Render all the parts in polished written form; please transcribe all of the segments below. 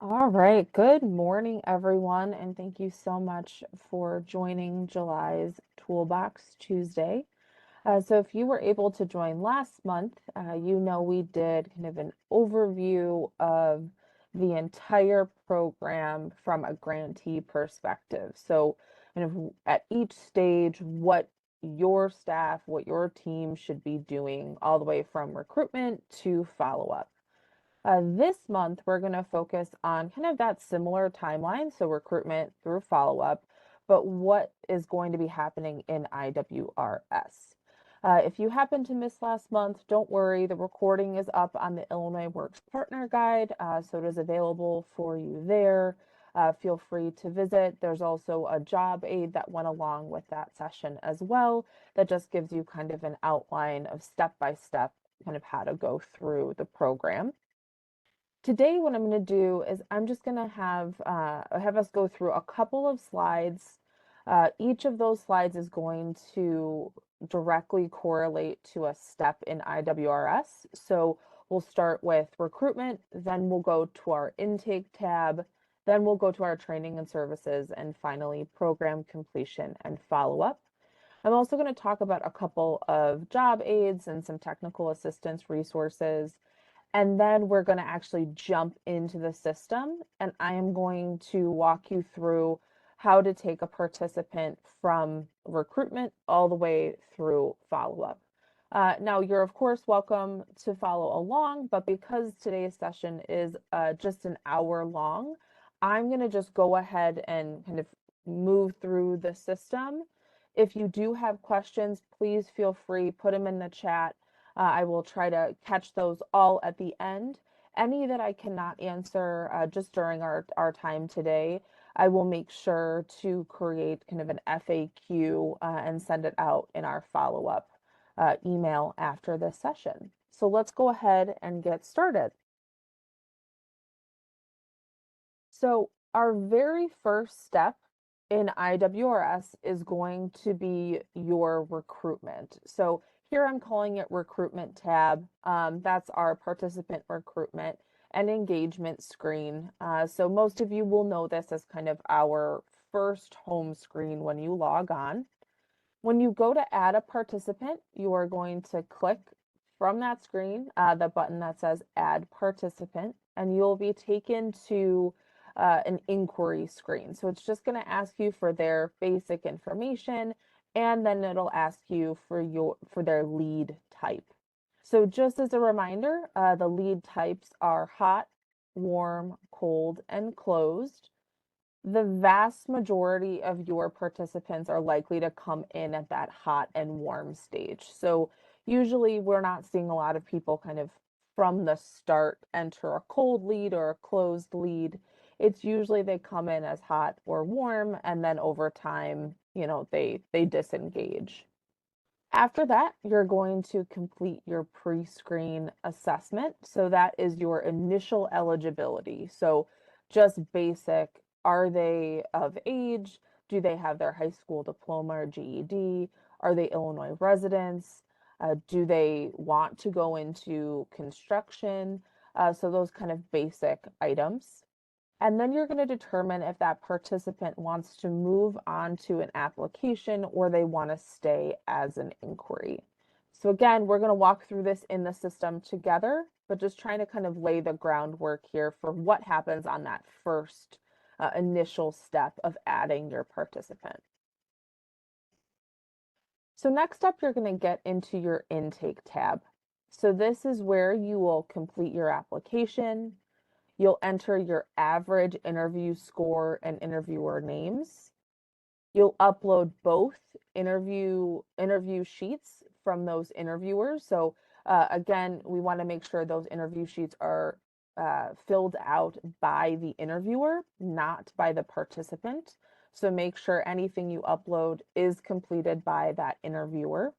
All right. Good morning, everyone, and thank you so much for joining July's Toolbox Tuesday. So if you were able to join last month, we did kind of an overview of the entire program from a grantee perspective. So kind of at each stage, what your staff, what your team should be doing all the way from recruitment to follow-up. This month, we're going to focus on kind of that similar timeline, so recruitment through follow-up, but what is going to be happening in IWRS. If you happen to miss last month, don't worry, the recording is up on the Illinois Works Partner Guide, so it is available for you there. Feel free to visit. There's also a job aid that went along with that session as well, that just gives you kind of an outline of step-by-step kind of how to go through the program. Today, what I'm going to do is I'm just going to have us go through a couple of slides. Each of those slides is going to directly correlate to a step in IWRS. So we'll start with recruitment, then we'll go to our intake tab, then we'll go to our training and services, and finally program completion and follow-up. I'm also going to talk about a couple of job aids and some technical assistance resources. And then we're going to actually jump into the system, and I am going to walk you through how to take a participant from recruitment all the way through follow-up. Now, you're of course welcome to follow along, but because today's session is just an hour long, I'm going to just go ahead and kind of move through the system. If you do have questions, please feel free, put them in the chat. I will try to catch those all at the end. Any that I cannot answer just during our time today, I will make sure to create kind of an FAQ and send it out in our follow-up email after this session. So let's go ahead and get started. So our very first step in IWRS is going to be your recruitment. So here I'm calling it recruitment tab. That's our participant recruitment and engagement screen. So most of you will know this as kind of our first home screen when you log on. When you go to add a participant, you are going to click from that screen, the button that says add participant, and you'll be taken to an inquiry screen. So it's just going to ask you for their basic information, and then it'll ask you for their lead type. So just as a reminder, the lead types are hot, warm, cold, and closed. The vast majority of your participants are likely to come in at that hot and warm stage. So usually we're not seeing a lot of people kind of from the start enter a cold lead or a closed lead. It's usually they come in as hot or warm, and then over time, they disengage. After that, you're going to complete your pre-screen assessment. So that is your initial eligibility. So just basic, are they of age? Do they have their high school diploma or GED? Are they Illinois residents? Do they want to go into construction? So those kind of basic items. And then you're going to determine if that participant wants to move on to an application or they want to stay as an inquiry. So again, we're going to walk through this in the system together, but just trying to kind of lay the groundwork here for what happens on that first initial step of adding your participant. So next up, you're going to get into your intake tab. So this is where you will complete your application. You'll enter your average interview score and interviewer names. You'll upload both interview sheets from those interviewers. So again, we want to make sure those interview sheets are filled out by the interviewer, not by the participant. So make sure anything you upload is completed by that interviewer.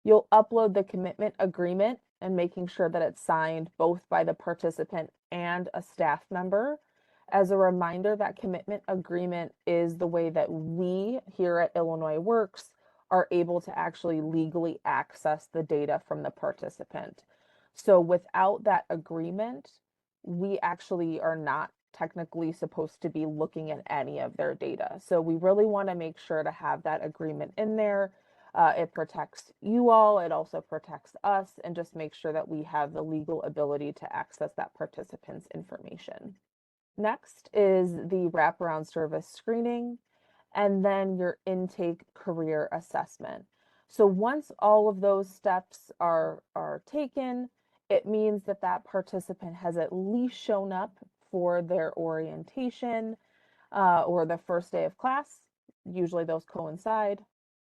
You'll upload the commitment agreement and making sure that it's signed both by the participant and a staff member. As a reminder, that commitment agreement is the way that we here at Illinois Works are able to actually legally access the data from the participant. So without that agreement, we actually are not technically supposed to be looking at any of their data. So we really want to make sure to have that agreement in there. It protects you all, it also protects us, and just make sure that we have the legal ability to access that participant's information. Next is the wraparound service screening, and then your intake career assessment. So once all of those steps are taken, it means that that participant has at least shown up for their orientation or the first day of class. Usually those coincide.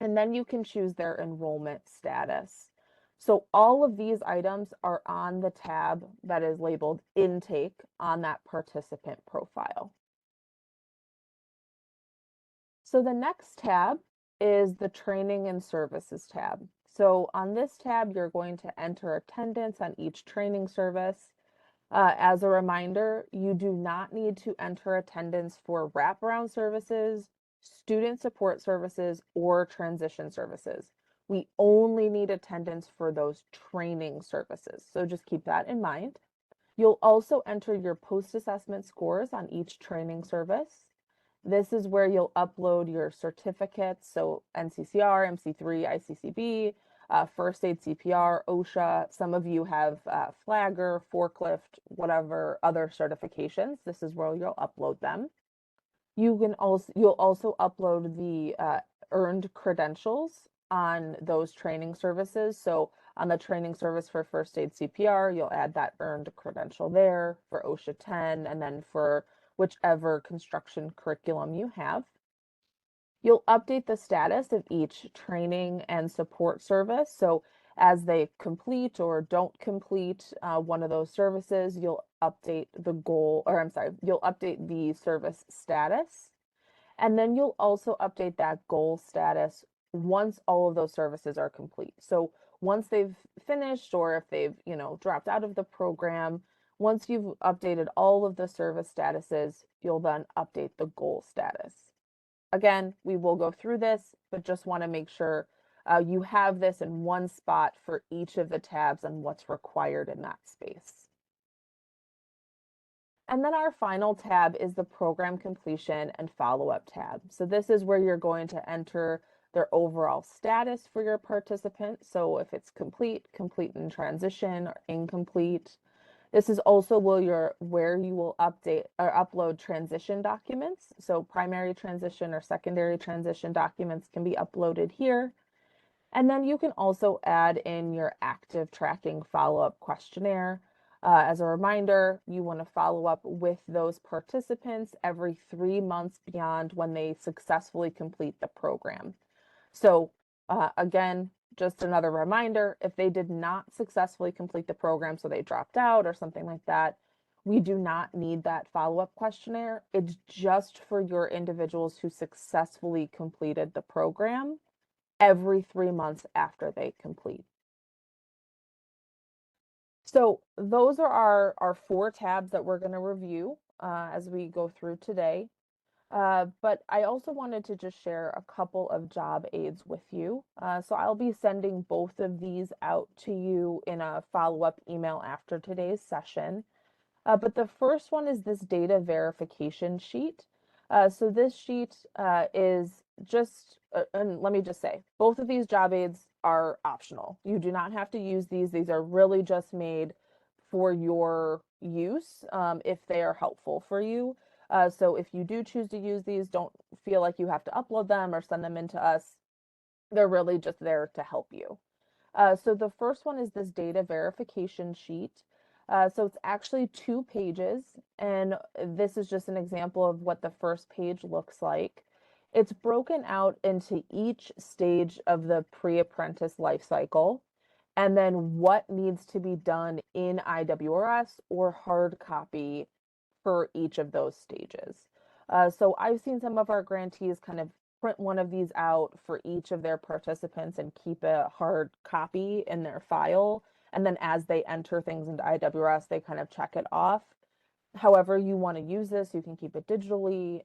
And then you can choose their enrollment status. So all of these items are on the tab that is labeled intake on that participant profile. So the next tab is the training and services tab. So on this tab, you're going to enter attendance on each training service. As a reminder, you do not need to enter attendance for wraparound services, student support services, or transition services. We only need attendance for those training services. So just keep that in mind. You'll also enter your post-assessment scores on each training service. This is where you'll upload your certificates, so NCCR, MC3, ICCB, first aid CPR, OSHA. Some of you have flagger, forklift, whatever other certifications. This is where you'll upload them. You'll also upload the earned credentials on those training services. So on the training service for first aid CPR, you'll add that earned credential there for OSHA 10, and then for whichever construction curriculum you have. You'll update the status of each training and support service. So as they complete or don't complete one of those services, you'll update the goal, or I'm sorry, you'll update the service status. And then you'll also update that goal status once all of those services are complete. So once they've finished, or if they've, dropped out of the program, once you've updated all of the service statuses, you'll then update the goal status. Again, we will go through this, but just want to make sure you have this in one spot for each of the tabs and what's required in that space. And then our final tab is the program completion and follow-up tab. So this is where you're going to enter their overall status for your participant. So if it's complete, complete in transition, or incomplete. This is also where you will update or upload transition documents. So primary transition or secondary transition documents can be uploaded here. And then you can also add in your active tracking follow-up questionnaire. As a reminder, you want to follow up with those participants every 3 months beyond when they successfully complete the program. So again, just another reminder, if they did not successfully complete the program, so they dropped out or something like that, we do not need that follow-up questionnaire. It's just for your individuals who successfully completed the program every 3 months after they complete. So those are our 4 tabs that we're going to review as we go through today. But I also wanted to just share a couple of job aids with you. So I'll be sending both of these out to you in a follow-up email after today's session. But the first one is this data verification sheet. So this sheet is just, and let me just say, both of these job aids are optional. You do not have to use these. These are really just made for your use if they are helpful for you. So if you do choose to use these, don't feel like you have to upload them or send them in to us. They're really just there to help you. So the first one is this data verification sheet. So it's actually 2 pages, and this is just an example of what the first page looks like. It's broken out into each stage of the pre-apprentice life cycle, and then what needs to be done in IWRS or hard copy for each of those stages. So I've seen some of our grantees kind of print one of these out for each of their participants and keep a hard copy in their file. And then as they enter things into IWRS, they kind of check it off. However you want to use this, you can keep it digitally,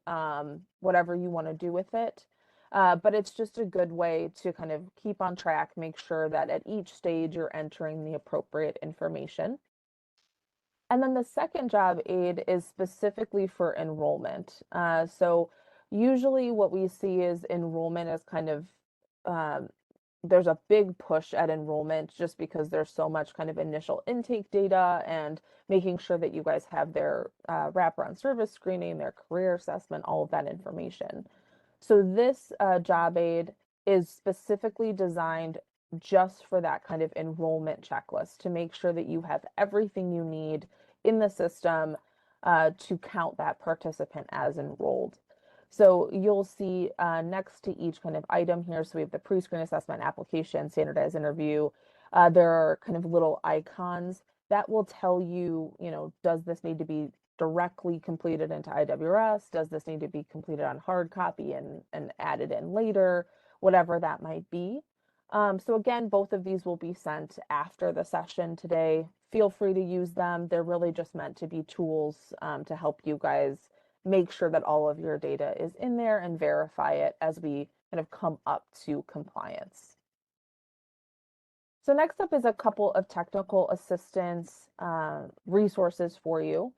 whatever you want to do with it. But it's just a good way to kind of keep on track, make sure that at each stage you're entering the appropriate information. And then the second job aid is specifically for enrollment. So usually what we see is enrollment as kind of um, there's a big push at enrollment just because there's so much kind of initial intake data and making sure that you guys have their wraparound service screening, their career assessment, all of that information. So this job aid is specifically designed just for that kind of enrollment checklist to make sure that you have everything you need in the system to count that participant as enrolled. So you'll see next to each kind of item here, so we have the pre-screen assessment application, standardized interview. There are kind of little icons that will tell you, does this need to be directly completed into IWRS? Does this need to be completed on hard copy and added in later? Whatever that might be. So again, both of these will be sent after the session today. Feel free to use them. They're really just meant to be tools to help you guys make sure that all of your data is in there and verify it as we kind of come up to compliance. So next up is a couple of technical assistance resources for you.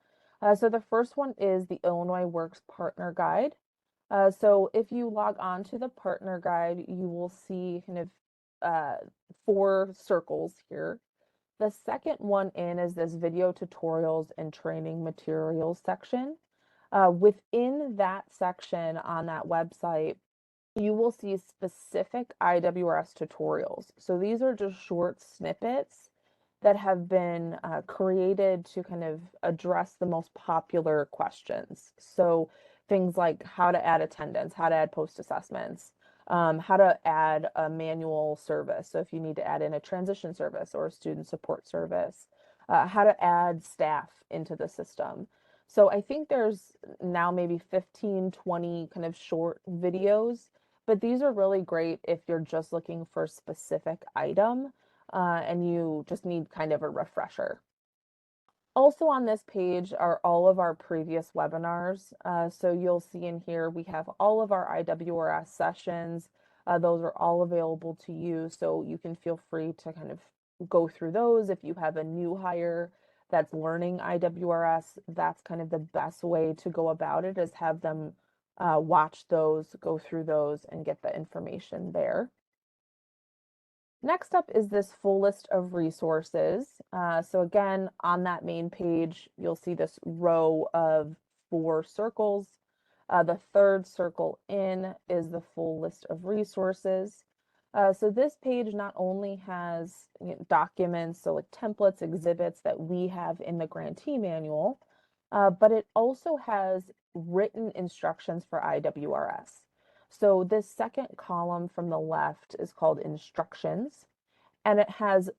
So the first one is the Illinois Works Partner Guide. So if you log on to the partner guide, you will see kind of 4 circles here. The second one in is this video tutorials and training materials section. Within that section on that website, you will see specific IWRS tutorials. So these are just short snippets that have been created to kind of address the most popular questions. So things like how to add attendance, how to add post assessments, how to add a manual service. So if you need to add in a transition service or a student support service, how to add staff into the system. So I think there's now maybe 15, 20 kind of short videos, but these are really great if you're just looking for a specific item and you just need kind of a refresher. Also on this page are all of our previous webinars. So you'll see in here we have all of our IWRS sessions. Those are all available to you, so you can feel free to kind of go through those. If you have a new hire that's learning IWRS, that's kind of the best way to go about it, is have them watch those, go through those, and get the information there. Next up is this full list of resources. So again, on that main page, you'll see this row of 4 circles. The third circle in is the full list of resources. So this page not only has documents, so like templates, exhibits that we have in the grantee manual, but it also has written instructions for IWRS. So this second column from the left is called instructions, and it has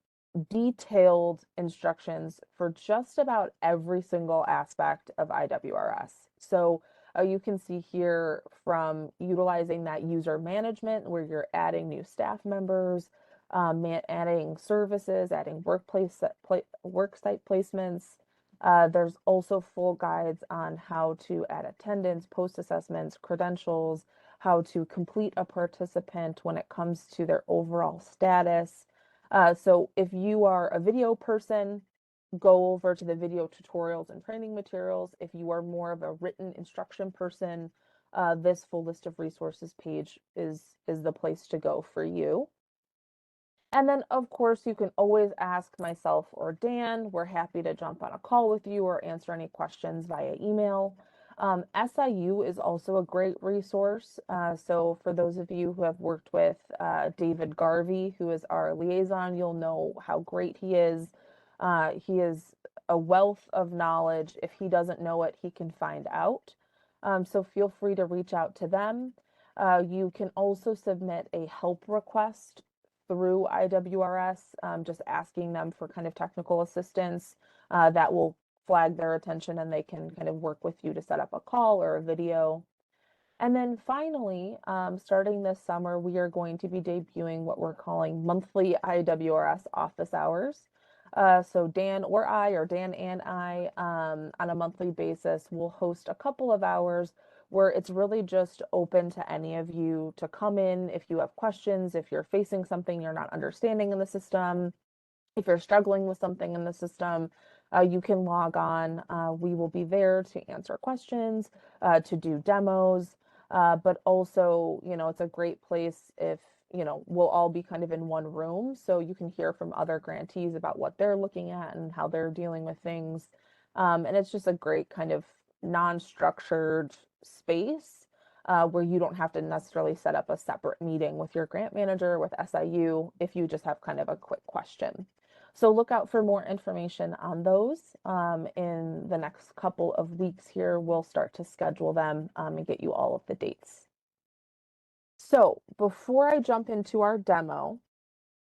detailed instructions for just about every single aspect of IWRS. So you can see here from utilizing that user management where you're adding new staff members, adding services, adding work site placements. There's also full guides on how to add attendance, post assessments, credentials, how to complete a participant when it comes to their overall status. So if you are a video person, go over to the video tutorials and training materials. If you are more of a written instruction person, this full list of resources page is the place to go for you. And then, of course, you can always ask myself or Dan. We're happy to jump on a call with you or answer any questions via email. SIU is also a great resource. So for those of you who have worked with David Garvey, who is our liaison, you'll know how great he is. He is a wealth of knowledge. If he doesn't know it, he can find out. So feel free to reach out to them. You can also submit a help request through IWRS, just asking them for kind of technical assistance that will flag their attention and they can kind of work with you to set up a call or a video. And then finally, starting this summer, we are going to be debuting what we're calling monthly IWRS office hours. So Dan and I, on a monthly basis, will host a couple of hours where it's really just open to any of you to come in if you have questions, if you're facing something you're not understanding in the system, if you're struggling with something in the system. You can log on. We will be there to answer questions, to do demos, but also, it's a great place if, we'll all be kind of in one room, so you can hear from other grantees about what they're looking at and how they're dealing with things. And it's just a great kind of non-structured space where you don't have to necessarily set up a separate meeting with your grant manager with SIU if you just have kind of a quick question. So look out for more information on those in the next couple of weeks here. We'll start to schedule them and get you all of the dates. So before I jump into our demo,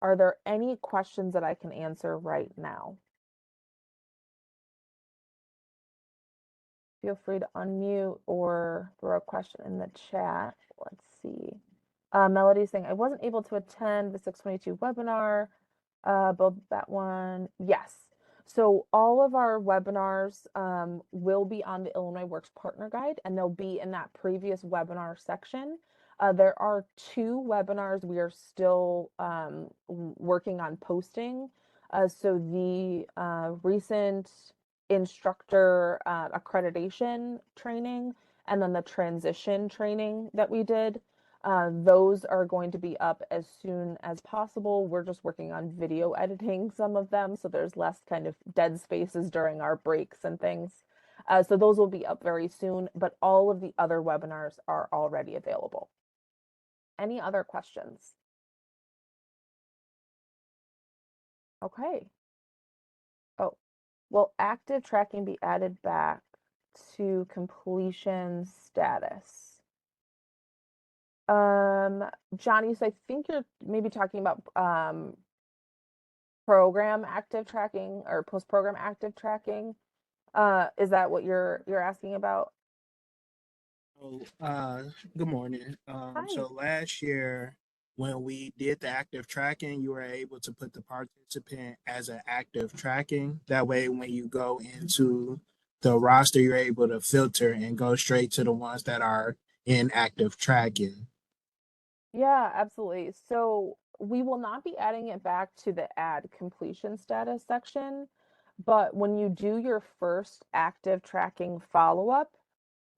are there any questions that I can answer right now? Feel free to unmute or throw a question in the chat. Let's see. Melody saying, I wasn't able to attend the 622 webinar, but that one, yes. So all of our webinars will be on the Illinois Works Partner Guide, and they'll be in that previous webinar section. There are 2 webinars we are still working on posting. So the recent instructor accreditation training and then the transition training that we did. Those are going to be up as soon as possible. We're just working on video editing some of them, so there's less kind of dead spaces during our breaks and things. So those will be up very soon, but all of the other webinars are already available. Any other questions? Okay. Oh, will active tracking be added back to completion status? Johnny, so I think you're maybe talking about program active tracking or post-program active tracking. Is that what you're asking about? Oh, good morning. Hi. So last year, when we did the active tracking, you were able to put the participant as an active tracking. That way, when you go into the roster, you're able to filter and go straight to the ones that are in active tracking. Yeah, absolutely. So we will not be adding it back to the add completion status section, but when you do your first active tracking follow-up,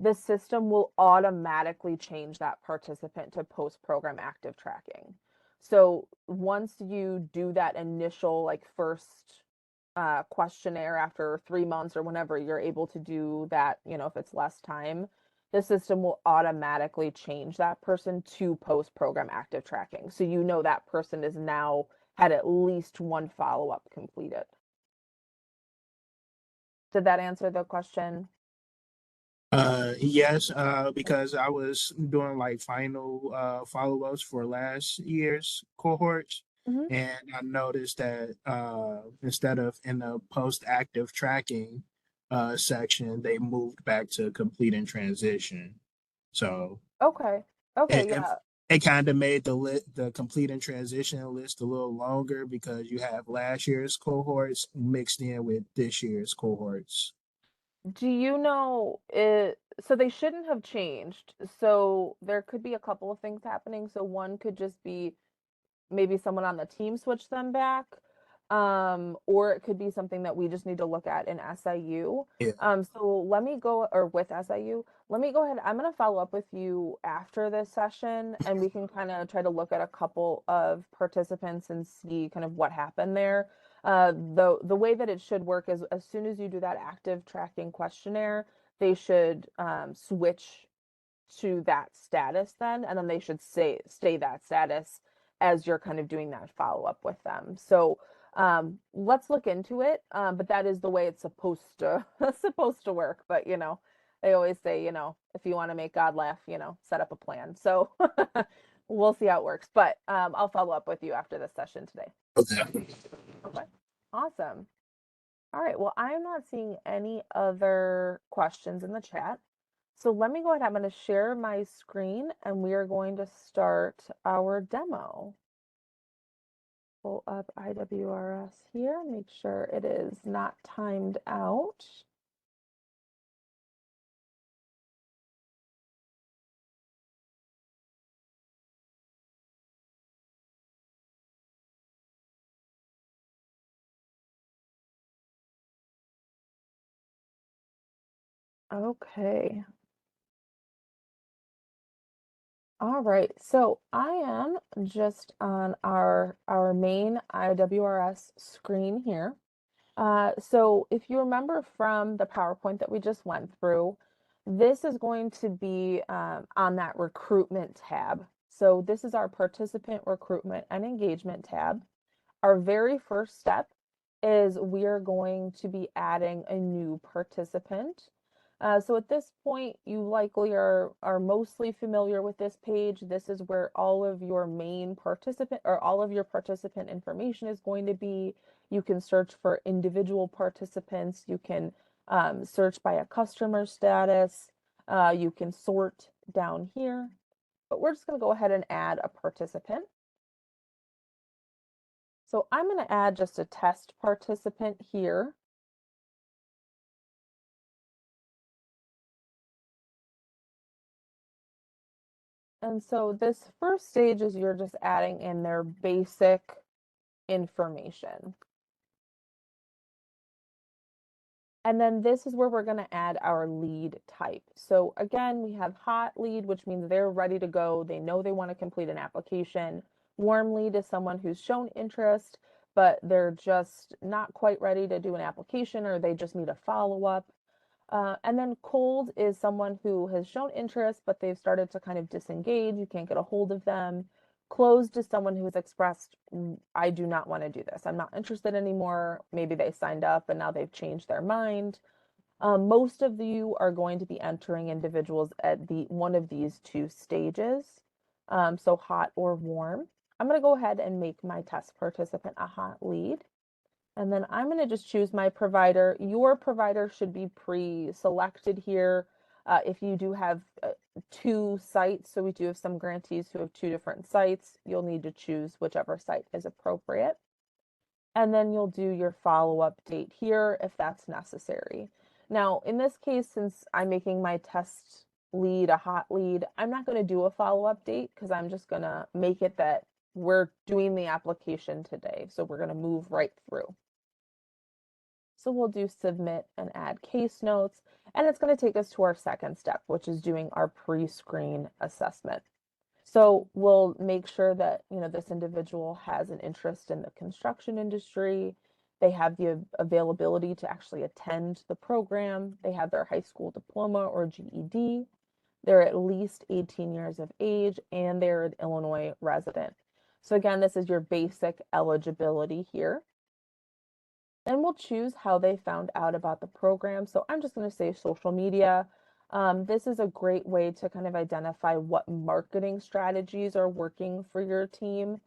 the system will automatically change that participant to post-program active tracking. So once you do that initial like first questionnaire after 3 months or whenever you're able to do that, if it's less time, the system will automatically change that person to post-program active tracking. So that person is now had at least one follow-up completed. Did that answer the question? Yes, because I was doing like final follow-ups for last year's cohorts, Mhm. and I noticed that instead of in the post-active tracking section, they moved back to complete and transition. So Okay. it, Okay, it, yeah. it kind of made the complete and transition list a little longer because you have last year's cohorts mixed in with this year's cohorts. Do you know it? So they shouldn't have changed. So there could be a couple of things happening. So one could just be maybe someone on the team switch them back. Or it could be something that we just need to look at in SIU. Yeah. So let me go, or with SIU, let me go ahead. I'm going to follow up with you after this session, and we can kind of try to look at a couple of participants and see kind of what happened there. The way that it should work is as soon as you do that active tracking questionnaire, they should switch to that status then, and then they should stay that status as you're kind of doing that follow up with them. So let's look into it. But that is the way it's supposed to supposed to work. But they always say, if you want to make God laugh, set up a plan. So we'll see how it works. But I'll follow up with you after this session today. Okay. Okay. Awesome. All right. Well, I'm not seeing any other questions in the chat. So let me go ahead. I'm going to share my screen and we are going to start our demo. Pull up IWRS here, make sure it is not timed out. Okay. All right. So I am just on our main IWRS screen here. So if you remember from the PowerPoint that we just went through, this is going to be on that recruitment tab. So this is our participant recruitment and engagement tab. Our very first step is we are going to be adding a new participant. So at this point, you likely are mostly familiar with this page. This is where all of your main participant or all of your participant information is going to be. You can search for individual participants. You can search by a customer status. You can sort down here, but we're just going to go ahead and add a participant. So I'm going to add just a test participant here. And so this first stage is you're just adding in their basic information. And then this is where we're going to add our lead type. So again, we have hot lead, which means they're ready to go. They know they want to complete an application. Warm lead is someone who's shown interest, but they're just not quite ready to do an application or they just need a follow-up. And then cold is someone who has shown interest, but they've started to kind of disengage. You can't get a hold of them. Closed is someone who has expressed, I do not want to do this. I'm not interested anymore. Maybe they signed up and now they've changed their mind. Most of you are going to be entering individuals at the one of these two stages, so hot or warm. I'm going to go ahead and make my test participant a hot lead. And then I'm going to just choose my provider. Your provider should be pre-selected here. If you do have two sites, so we do have some grantees who have two different sites, you'll need to choose whichever site is appropriate. And then you'll do your follow-up date here if that's necessary. Now, in this case, since I'm making my test lead a hot lead, I'm not going to do a follow-up date because I'm just going to make it that we're doing the application today. So we're going to move right through. So we'll do submit and add case notes, and it's going to take us to our second step, which is doing our pre-screen assessment. So we'll make sure that, this individual has an interest in the construction industry. They have the availability to actually attend the program. They have their high school diploma or GED. They're at least 18 years of age and they're an Illinois resident. So again, this is your basic eligibility here. Then we'll choose how they found out about the program. So I'm just going to say social media. This is a great way to kind of identify what marketing strategies are working for your team.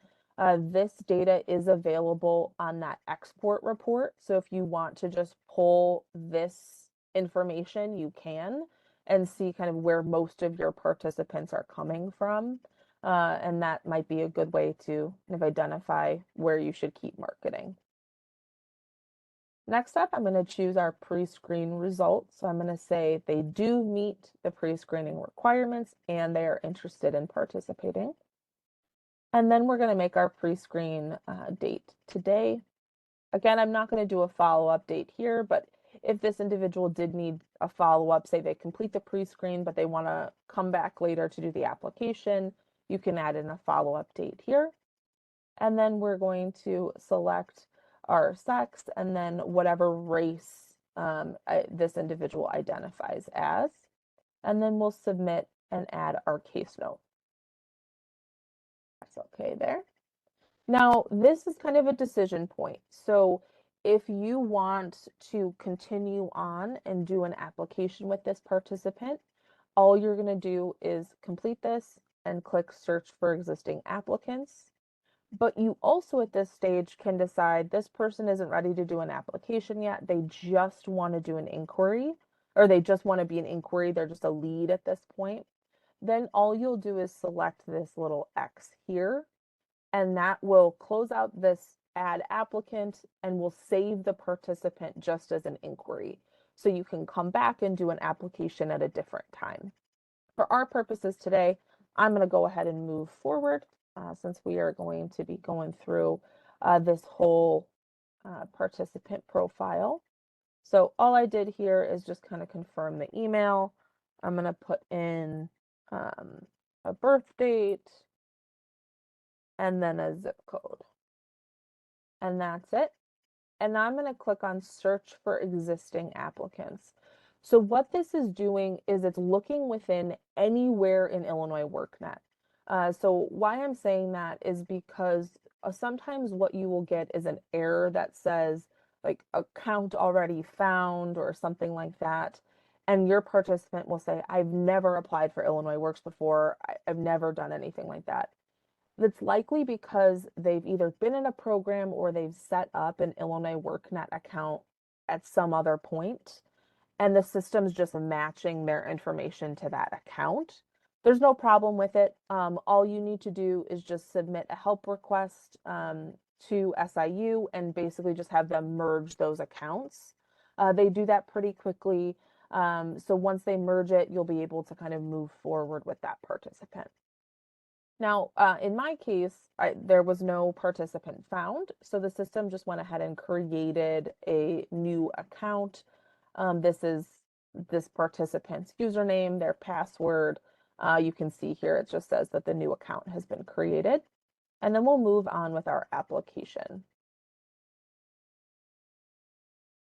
This data is available on that export report. So if you want to just pull this information, you can and see kind of where most of your participants are coming from. And that might be a good way to kind of identify where you should keep marketing. Next up, I'm going to choose our pre-screen results. So I'm going to say they do meet the pre-screening requirements and they are interested in participating. And then we're going to make our pre-screen date today. Again, I'm not going to do a follow-up date here, but if this individual did need a follow-up, say they complete the pre-screen, but they want to come back later to do the application, you can add in a follow-up date here. And then we're going to select our sex and then whatever race this individual identifies as. And then we'll submit and add our case note. That's okay there. Now, this is kind of a decision point. So if you want to continue on and do an application with this participant, all you're going to do is complete this and click search for existing applicants. But you also at this stage can decide this person isn't ready to do an application yet. They just want to do an inquiry or they just want to be an inquiry. They're just a lead at this point. Then all you'll do is select this little X here, and that will close out this add applicant and will save the participant just as an inquiry. So you can come back and do an application at a different time. For our purposes today, I'm going to go ahead and move forward since we are going to be going through this whole participant profile. So all I did here is just kind of confirm the email. I'm going to put in a birth date and then a zip code. And that's it. And now I'm going to click on search for existing applicants. So what this is doing is it's looking within anywhere in Illinois WorkNet. So why I'm saying that is because sometimes what you will get is an error that says like account already found or something like that. And your participant will say, I've never applied for Illinois Works before. I've never done anything like that. That's likely because they've either been in a program or they've set up an Illinois WorkNet account at some other point, and the system's just matching their information to that account. There's no problem with it. All you need to do is just submit a help request to SIU and basically just have them merge those accounts. They do that pretty quickly. So once they merge it, you'll be able to kind of move forward with that participant. Now, in my case, there was no participant found, so the system just went ahead and created a new account. This is this participant's username, their password. You can see here it just says that the new account has been created. And then we'll move on with our application.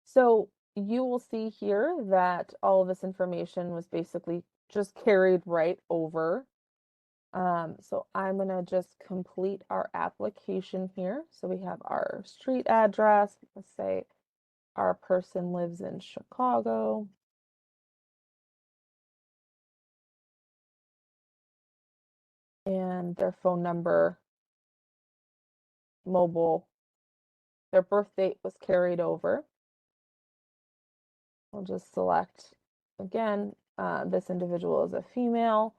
So you will see here that all of this information was basically just carried right over. So I'm gonna just complete our application here. So we have our street address. Let's say our person lives in Chicago. And their phone number, mobile, their birth date was carried over. I'll just select again, this individual is a female.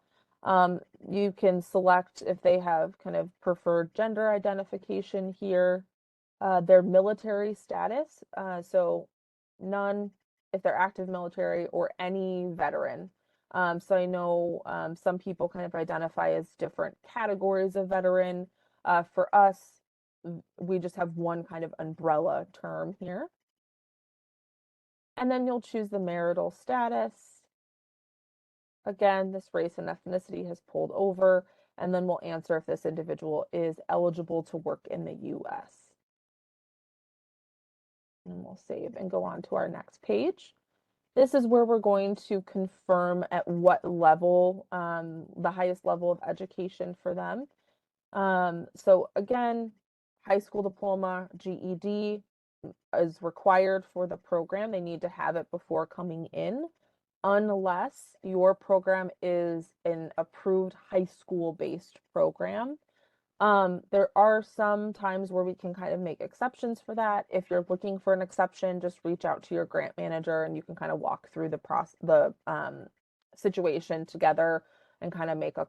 You can select if they have kind of preferred gender identification here. Their military status, so none if they're active military or any veteran. So I know some people kind of identify as different categories of veteran. For us, we just have one kind of umbrella term here. And then you'll choose the marital status. Again, this race and ethnicity has pulled over, and then we'll answer if this individual is eligible to work in the US. And we'll save and go on to our next page. This is where we're going to confirm at what level, the highest level of education for them. So again, high school diploma, GED is required for the program. They need to have it before coming in, unless your program is an approved high school based program. There are some times where we can kind of make exceptions for that. If you're looking for an exception, just reach out to your grant manager and you can kind of walk through the situation together and kind of make a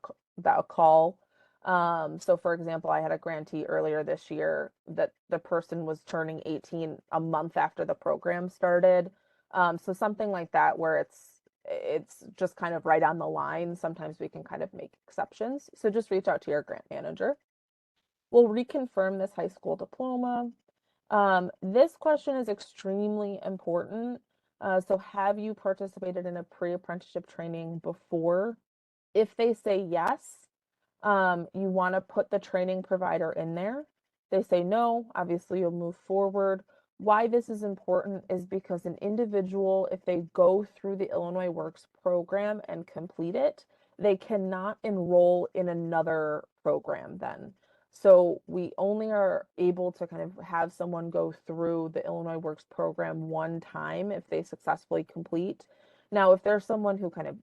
call. So for example, I had a grantee earlier this year that the person was turning 18 a month after the program started. So something like that where it's just kind of right on the line. Sometimes we can kind of make exceptions. So just reach out to your grant manager. We'll reconfirm this high school diploma. This question is extremely important. So have you participated in a pre-apprenticeship training before? If they say yes, you want to put the training provider in there. They say no, obviously you'll move forward. Why this is important is because an individual, if they go through the Illinois Works program and complete it, they cannot enroll in another program then. So we only are able to kind of have someone go through the Illinois Works program one time if they successfully complete. Now, if there's someone who kind of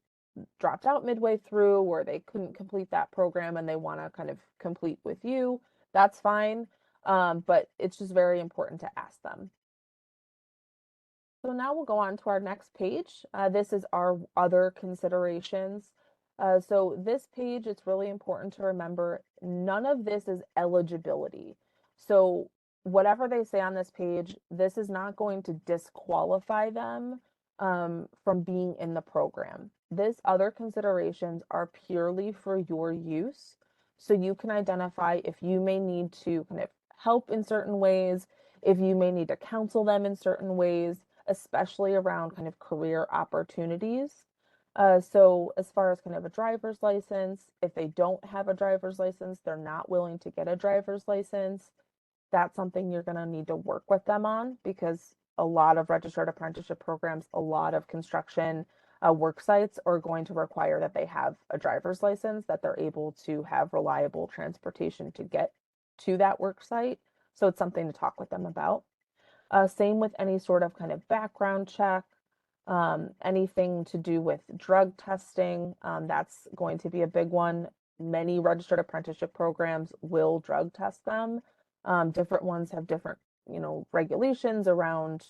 dropped out midway through or they couldn't complete that program and they want to kind of complete with you, that's fine. But it's just very important to ask them. So now we'll go on to our next page. This is our other considerations. So this page, it's really important to remember none of this is eligibility. So whatever they say on this page, this is not going to disqualify them from being in the program. This other considerations are purely for your use. So you can identify if you may need to kind of help in certain ways, if you may need to counsel them in certain ways. especially around kind of career opportunities. So as far as kind of a driver's license, if they don't have a driver's license, they're not willing to get a driver's license, that's something you're going to need to work with them on because a lot of registered apprenticeship programs, a lot of construction work sites are going to require that they have a driver's license, that they're able to have reliable transportation to get to that work site. So it's something to talk with them about. Same with any sort of kind of background check, anything to do with drug testing. That's going to be a big one. Many registered apprenticeship programs will drug test them. Different ones have different, regulations around,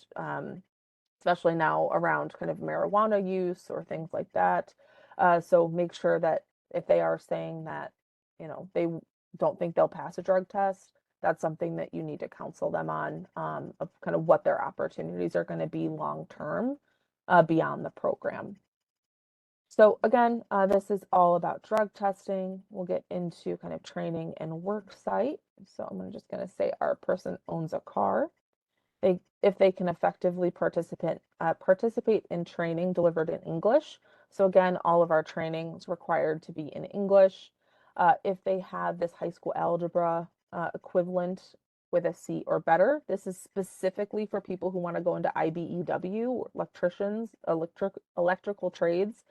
especially now around kind of marijuana use or things like that. So make sure that if they are saying that, they don't think they'll pass a drug test, that's something that you need to counsel them on, of kind of what their opportunities are going to be long term, beyond the program. So again, this is all about drug testing. We'll get into kind of training and work site. So I'm just going to say our person owns a car. If they can effectively participate in training delivered in English. So again, all of our training is required to be in English. If they have this high school algebra equivalent with a C or better, this is specifically for people who want to go into IBEW, electricians, electrical trades.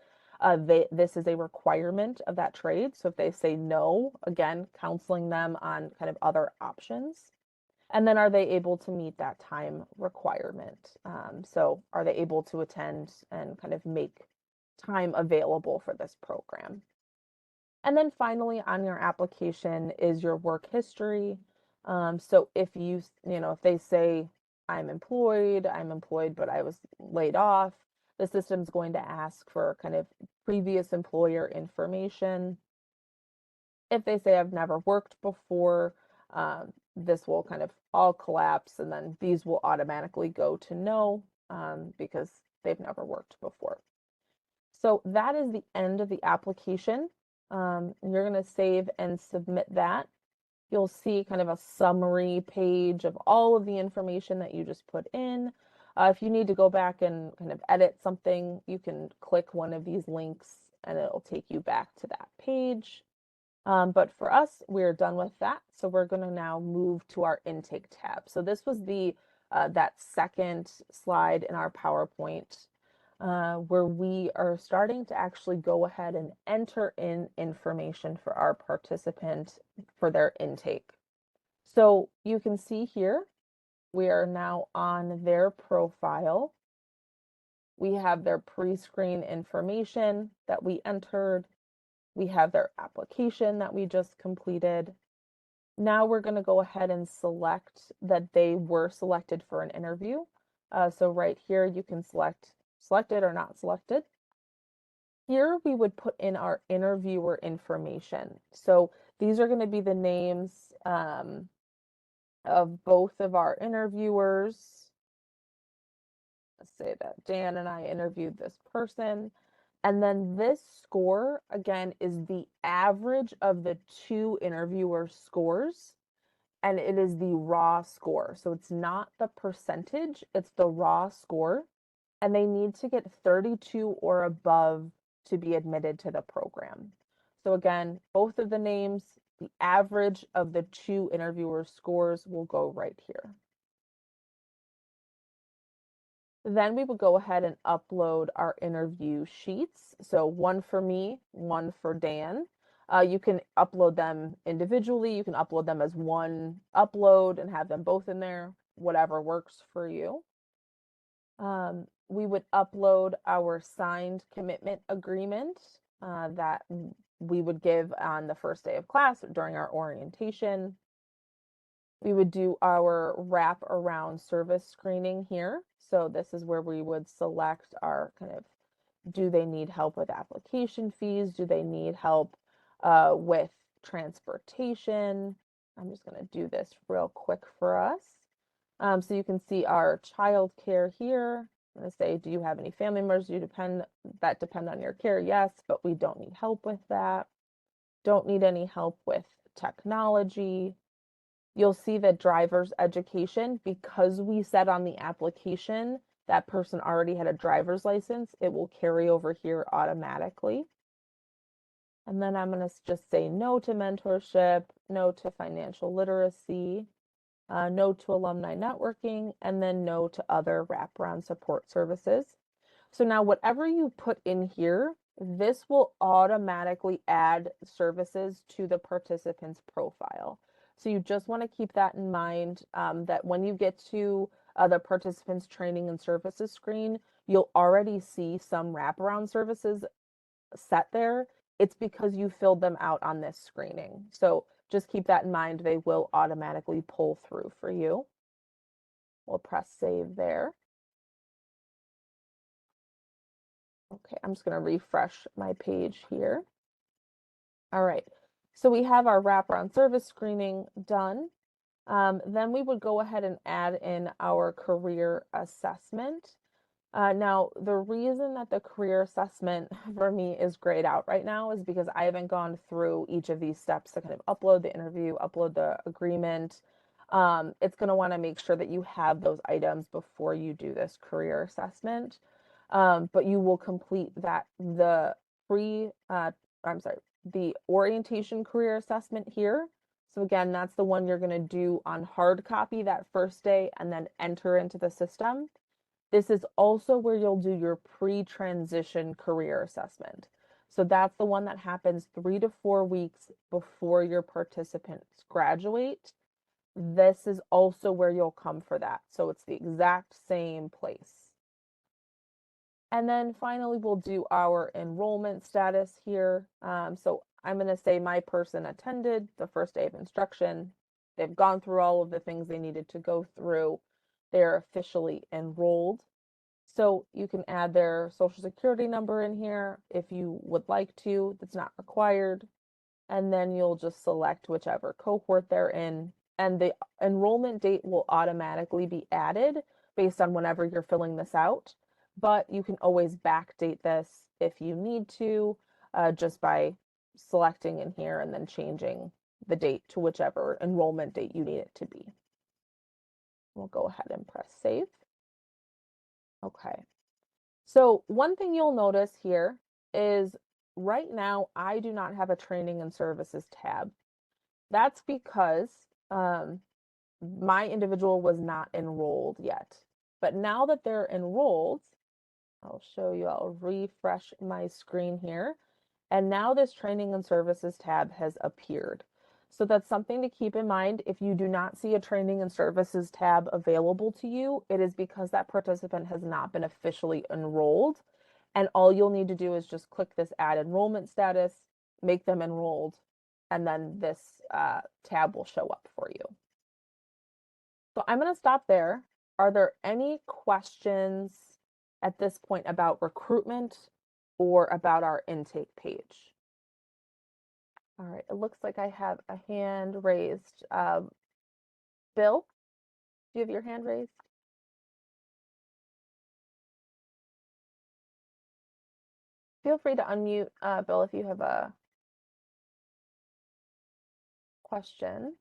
This is a requirement of that trade. So if they say no, again, counseling them on kind of other options. And then are they able to meet that time requirement? So are they able to attend and kind of make time available for this program? And then finally on your application is your work history. So if if they say, I'm employed, but I was laid off, the system's going to ask for kind of previous employer information. If they say I've never worked before, this will kind of all collapse and then these will automatically go to no, because they've never worked before. So that is the end of the application. And you're going to save and submit that. You'll see kind of a summary page of all of the information that you just put in. If you need to go back and kind of edit something, you can click one of these links and it'll take you back to that page. But for us, we're done with that. So we're going to now move to our intake tab. So this was that second slide in our PowerPoint, where we are starting to actually go ahead and enter in information for our participant for their intake. So you can see here, we are now on their profile. We have their pre-screen information that we entered. We have their application that we just completed. Now we're going to go ahead and select that they were selected for an interview. So right here, you can select selected or not selected. Here we would put in our interviewer information. So these are going to be the names of both of our interviewers. Let's say that Dan and I interviewed this person. And then this score, again, is the average of the two interviewer scores, and it is the raw score. So it's not the percentage, it's the raw score. And they need to get 32 or above to be admitted to the program. So again, both of the names, the average of the two interviewer scores will go right here. Then we would go ahead and upload our interview sheets. So one for me, one for Dan. You can upload them individually. You can upload them as one upload and have them both in there, whatever works for you. We would upload our signed commitment agreement that we would give on the first day of class during our orientation. We would do our wrap around service screening here. So this is where we would select our kind of, do they need help with application fees? Do they need help with transportation? I'm just going to do this real quick for us. So you can see our child care here. I'm going to say, do you have any family members that depend on your care? Yes, but we don't need help with that. Don't need any help with technology. You'll see that driver's education, because we said on the application that person already had a driver's license, it will carry over here automatically. And then I'm going to just say no to mentorship, no to financial literacy, no to alumni networking, and then no to other wraparound support services. So now whatever you put in here, this will automatically add services to the participant's profile. So you just want to keep that in mind, that when you get to the participants training and services screen, you'll already see some wraparound services set there. It's because you filled them out on this screening. So just keep that in mind. They will automatically pull through for you. We'll press save there. Okay, I'm just going to refresh my page here. All right, so we have our wraparound service screening done. Then we would go ahead and add in our career assessment. Now, the reason that the career assessment for me is grayed out right now is because I haven't gone through each of these steps to kind of upload the interview, upload the agreement. It's going to want to make sure that you have those items before you do this career assessment. But you will complete I'm sorry, the orientation career assessment here. So again, that's the one you're going to do on hard copy that first day and then enter into the system. This is also where you'll do your pre-transition career assessment. So that's the one that happens 3 to 4 weeks before your participants graduate. This is also where you'll come for that. So it's the exact same place. And then finally, we'll do our enrollment status here. So I'm going to say my person attended the first day of instruction. They've gone through all of the things they needed to go through. They're officially enrolled. So you can add their social security number in here if you would like to. That's not required. And then you'll just select whichever cohort they're in. And the enrollment date will automatically be added based on whenever you're filling this out. But you can always backdate this if you need to, just by selecting in here and then changing the date to whichever enrollment date you need it to be. We'll go ahead and press save. Okay. So one thing you'll notice here is right now I do not have a training and services tab. That's because my individual was not enrolled yet. But now that they're enrolled, I'll show you, I'll refresh my screen here. And now this training and services tab has appeared. So that's something to keep in mind. If you do not see a training and services tab available to you, it is because that participant has not been officially enrolled. And all you'll need to do is just click this add enrollment status, make them enrolled, and then this tab will show up for you. So I'm going to stop there. Are there any questions at this point about recruitment or about our intake page? All right, it looks like I have a hand raised. Bill, do you have your hand raised? Feel free to unmute, Bill, if you have a question.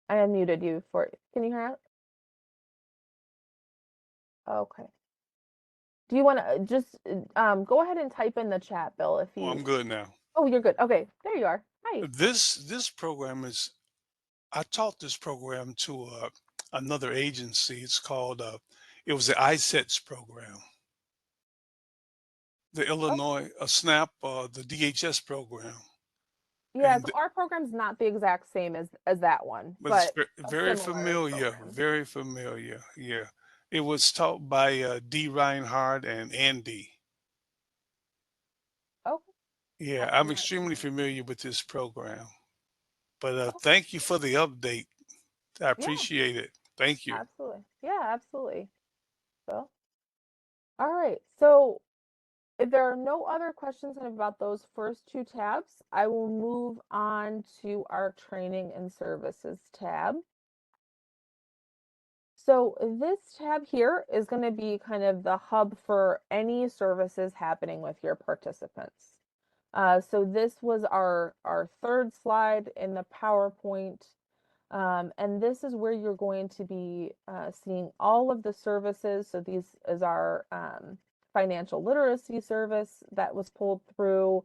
I unmuted you for, can you hear us? Okay. Do you want to just go ahead and type in the chat, Bill, if Oh, I'm you, good now. oh, you're good. Okay, there you are. Hi. This program is I taught this program to another agency. It's called it was the ISETS program, the Oh, Illinois SNAP, the DHS program, yeah, so and our program's not the exact same as that one, but it's but a very similar familiar, program. very familiar. Yeah, it was taught by D. Reinhardt and Andy. Oh, Yeah, yeah, I'm I'm not extremely familiar. familiar with this program. But Oh, thank you for the update. I yeah, appreciate it. Thank you. absolutely. Yeah, absolutely. So, all right. So if there are no other questions about those first two tabs, I will move on to our training and services tab. So this tab here is going to be kind of the hub for any services happening with your participants. So this was our third slide in the PowerPoint. And this is where you're going to be seeing all of the services. So these is our financial literacy service that was pulled through.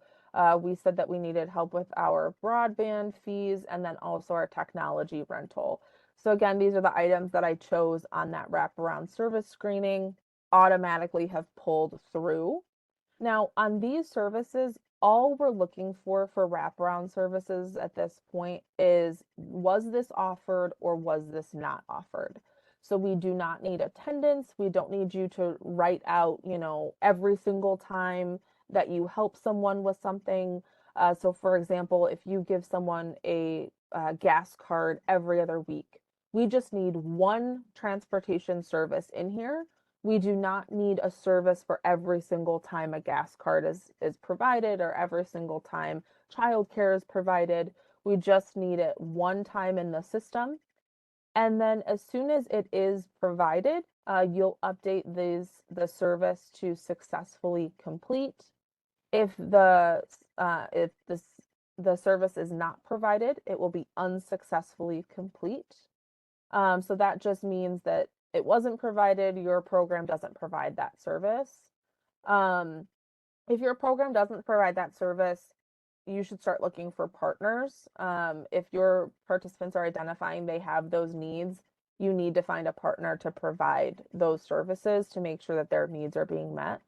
We said that we needed help with our broadband fees and then also our technology rental. So again, these are the items that I chose on that wraparound service screening, automatically have pulled through. Now, on these services, all we're looking for wraparound services at this point is, was this offered or was this not offered? So we do not need attendance. We don't need you to write out, every single time that you help someone with something. So for example, if you give someone a gas card every other week, we just need one transportation service in here. We do not need a service for every single time a gas card is provided or every single time childcare is provided. We just need it one time in the system. And then as soon as it is provided, you'll update the service to successfully complete. If the service is not provided, it will be unsuccessfully complete. So that just means that it wasn't provided, your program doesn't provide that service. If your program doesn't provide that service, you should start looking for partners. If your participants are identifying they have those needs, you need to find a partner to provide those services to make sure that their needs are being met.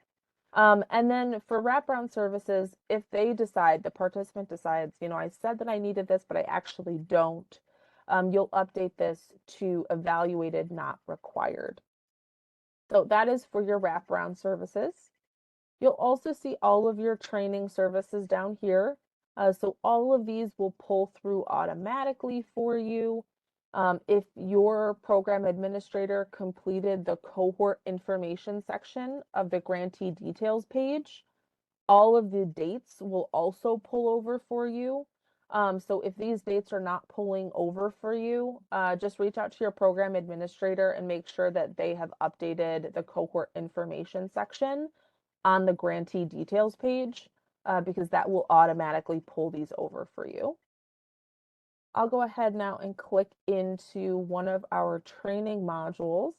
And then for wraparound services, if the participant decides, I said that I needed this, but I actually don't, you'll update this to evaluated, not required. So that is for your wraparound services. You'll also see all of your training services down here. So all of these will pull through automatically for you. If your program administrator completed the cohort information section of the grantee details page, all of the dates will also pull over for you. So if these dates are not pulling over for you, just reach out to your program administrator and make sure that they have updated the cohort information section on the grantee details page, because that will automatically pull these over for you. I'll go ahead now and click into one of our training modules.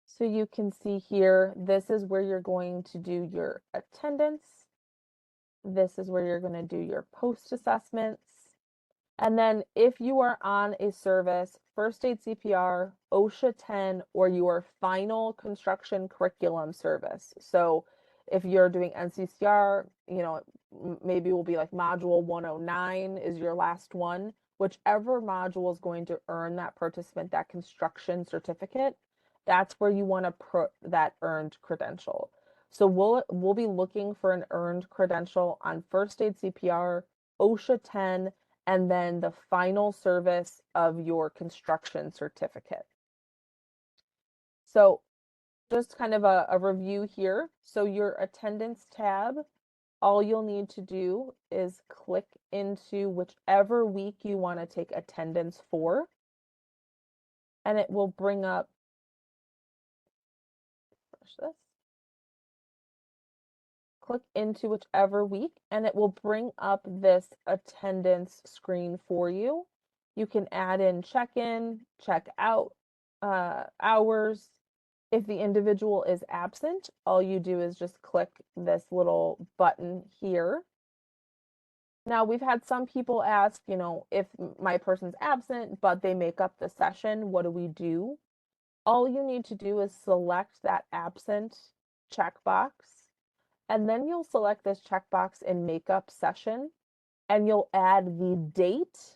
So you can see here, this is where you're going to do your attendance. This is where you're going to do your post assessments. And then if you are on a service, first aid CPR, OSHA 10, or your final construction curriculum service. So if you're doing NCCR, maybe it will be like module 109 is your last one. Whichever module is going to earn that participant that construction certificate, that's where you want to put that earned credential. So we'll be looking for an earned credential on first aid CPR, OSHA 10, and then the final service of your construction certificate. So just kind of a review here. So your attendance tab, all you'll need to do is click into whichever week you want to take attendance for, and it will bring up, this. Click into whichever week and it will bring up this attendance screen for you. You can add in check-in, check-out hours. If the individual is absent, all you do is just click this little button here. Now, we've had some people ask, if my person's absent, but they make up the session, what do we do? All you need to do is select that absent checkbox. And then you'll select this checkbox in makeup session and you'll add the date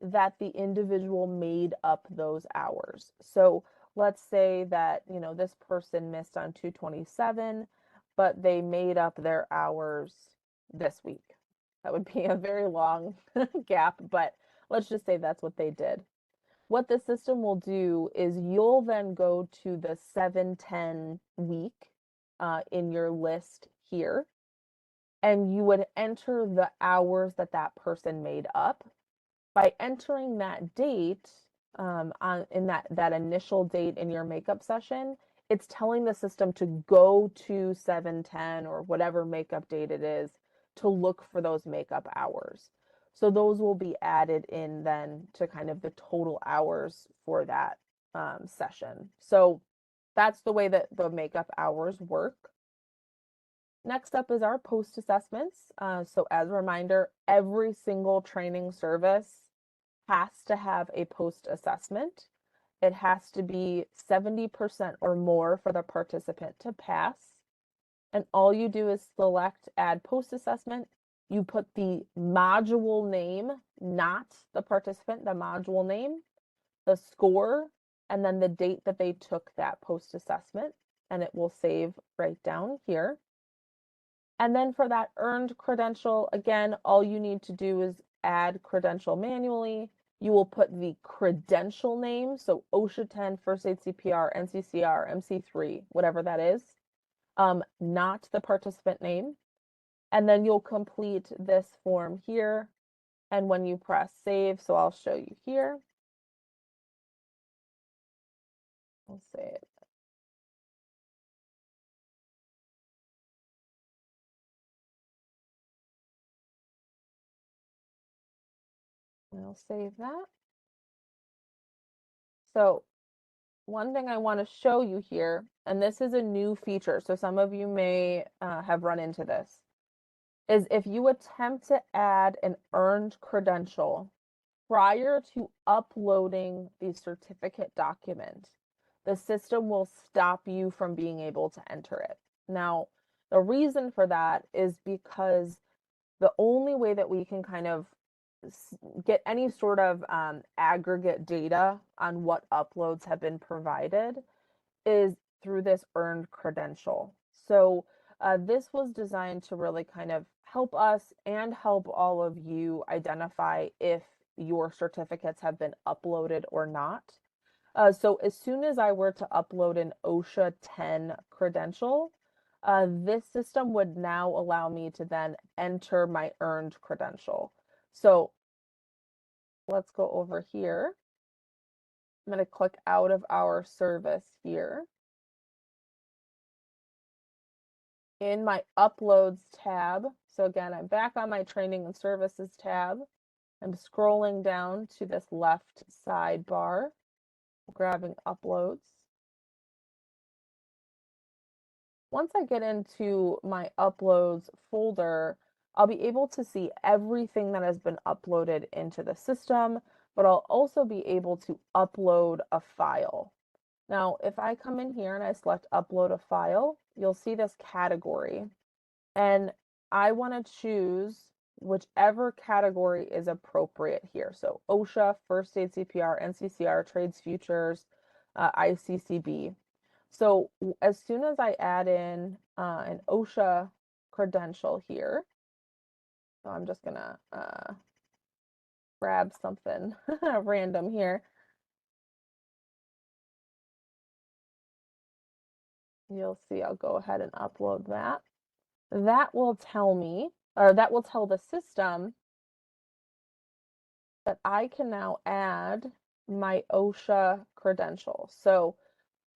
that the individual made up those hours. So let's say that, this person missed on 2/27, but they made up their hours this week. That would be a very long gap, but let's just say that's what they did. What the system will do is you'll then go to the 7/10 week in your list here, and you would enter the hours that that person made up. By entering that date in that initial date in your makeup session, it's telling the system to go to 7/10 or whatever makeup date it is to look for those makeup hours. So those will be added in then to kind of the total hours for that session. So that's the way that the makeup hours work. Next up is our post assessments. So as a reminder, every single training service has to have a post assessment. It has to be 70% or more for the participant to pass. And all you do is select add post assessment. You put the module name, not the participant, the module name, the score, and then the date that they took that post assessment, and it will save right down here. And then for that earned credential, again, all you need to do is add credential manually. You will put the credential name, so OSHA 10, First Aid CPR, NCCR, MC3, whatever that is, not the participant name. And then you'll complete this form here. And when you press save, so I'll show you here. I'll save. I'll save that. So one thing I want to show you here, and this is a new feature, so some of you may have run into this, is if you attempt to add an earned credential prior to uploading the certificate document, the system will stop you from being able to enter it. Now, the reason for that is because the only way that we can kind of get any sort of aggregate data on what uploads have been provided is through this earned credential. So this was designed to really kind of help us and help all of you identify if your certificates have been uploaded or not. So as soon as I were to upload an OSHA 10 credential, this system would now allow me to then enter my earned credential. So let's go over here. I'm going to click out of our service here. In my uploads tab, so again, I'm back on my training and services tab. I'm scrolling down to this left sidebar, grabbing uploads. Once I get into my uploads folder, I'll be able to see everything that has been uploaded into the system, but I'll also be able to upload a file. Now, if I come in here and I select upload a file, you'll see this category. And I want to choose whichever category is appropriate here. So OSHA, First Aid CPR, NCCR, Trades Futures, ICCB. So as soon as I add in an OSHA credential here, so I'm just gonna grab something random here. You'll see I'll go ahead and upload that. That will tell me, or that will tell the system that I can now add my OSHA credential. So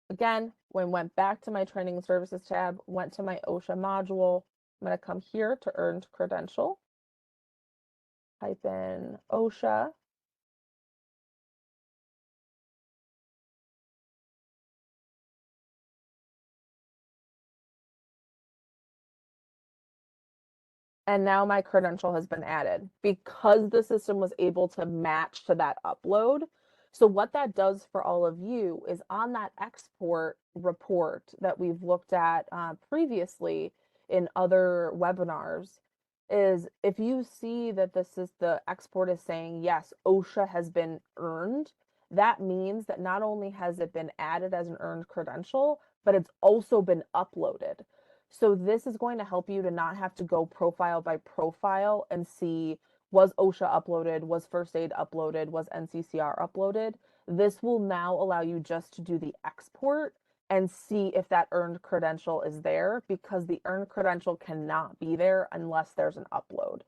again, when I went back to my training and services tab, went to my OSHA module, I'm going to come here to earned credential, type in OSHA. And now my credential has been added because the system was able to match to that upload. So what that does for all of you is on that export report that we've looked at previously in other webinars, is if you see that this is the export is saying, yes, OSHA has been earned, that means that not only has it been added as an earned credential, but it's also been uploaded. So this is going to help you to not have to go profile by profile and see, was OSHA uploaded, was first aid uploaded, was NCCR uploaded. This will now allow you just to do the export and see if that earned credential is there, because the earned credential cannot be there unless there's an upload.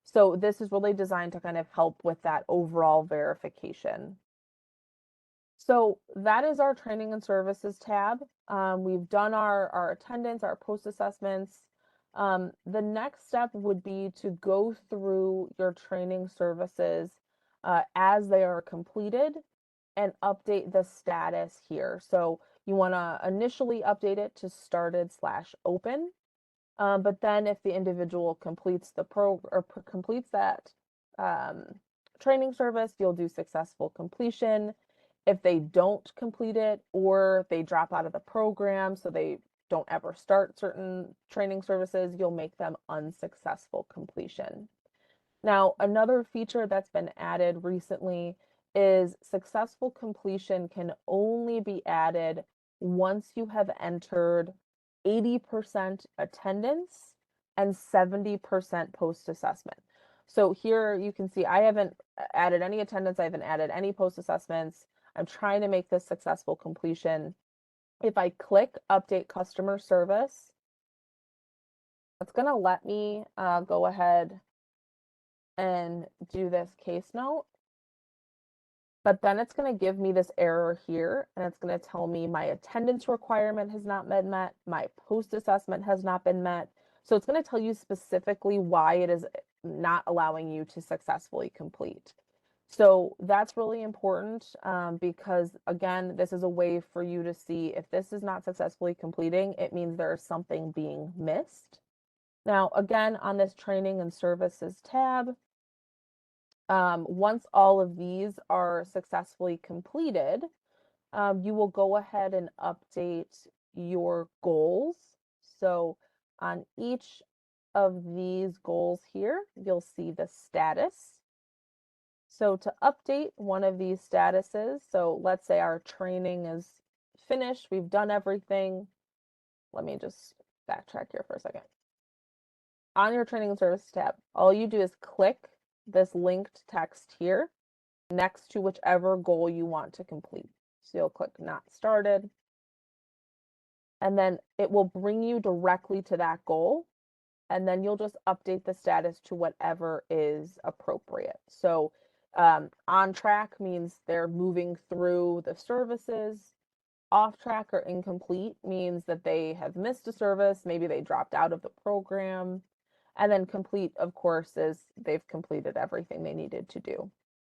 So this is really designed to kind of help with that overall verification. So that is our training and services tab. We've done our attendance, our post assessments. The next step would be to go through your training services as they are completed and update the status here. So you want to initially update it to started/open. But then if the individual completes the completes that um, training service, you'll do successful completion. If they don't complete it or they drop out of the program, so they don't ever start certain training services, you'll make them unsuccessful completion. Now, another feature that's been added recently is successful completion can only be added once you have entered 80% attendance and 70% post-assessment. So here you can see I haven't added any attendance, I haven't added any post-assessments. I'm trying to make this successful completion. If I click update customer service, it's going to let me go ahead and do this case note. But then it's going to give me this error here, and it's going to tell me my attendance requirement has not been met, my post assessment has not been met. So it's going to tell you specifically why it is not allowing you to successfully complete. So that's really important because, again, this is a way for you to see if this is not successfully completing, it means there is something being missed. Now, again, on this training and services tab, once all of these are successfully completed, you will go ahead and update your goals. So on each of these goals here, you'll see the status. So to update one of these statuses, so let's say our training is finished, we've done everything. Let me just backtrack here for a second. On your training and service tab, all you do is click this linked text here next to whichever goal you want to complete. So you'll click not started, and then it will bring you directly to that goal, and then you'll just update the status to whatever is appropriate. So on track means they're moving through the services. Off track or incomplete means that they have missed a service, maybe they dropped out of the program. And then complete, of course, is they've completed everything they needed to do.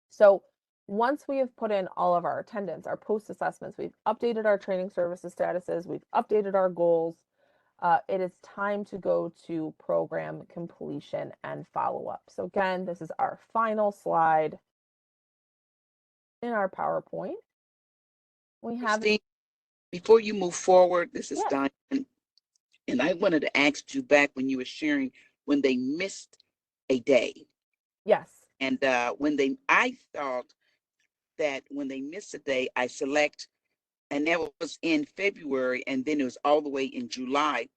So once we have put in all of our attendance, our post assessments, we've updated our training services statuses, we've updated our goals, it is time to go to program completion and follow up. So again, this is our final slide in our PowerPoint. We have, Christine, before you move forward, this is yes, Diane, and I wanted to ask you back when you were sharing when they missed a day, yes, and I thought that when they miss a day, I select, and that was in February, and then it was all the way in July.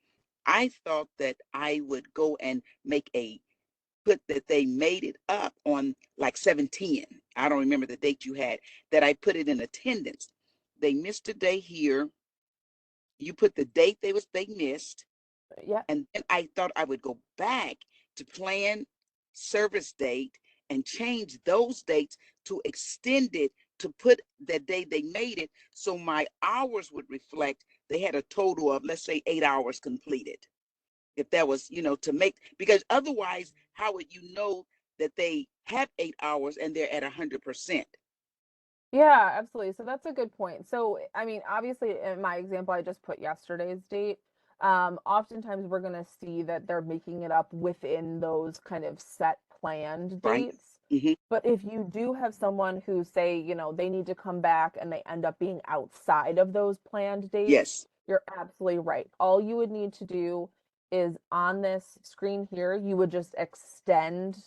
I thought that I would go and put that they made it up on like 7/10. I don't remember the date you had, that I put it in attendance. They missed a day here. You put the date they missed, yeah. and then I thought I would go back to plan service date and change those dates to extend it to put the day they made it, so my hours would reflect they had a total of, let's say, 8 hours completed. If that was, to make, because otherwise, how would you know that they have 8 hours and they're at 100%? Yeah, absolutely. So that's a good point. So, I mean, obviously, in my example, I just put yesterday's date. Oftentimes, we're going to see that they're making it up within those kind of set planned Right? dates. Mm-hmm. But if you do have someone who say, they need to come back and they end up being outside of those planned dates, Yes. you're absolutely right. All you would need to do is on this screen here, you would just extend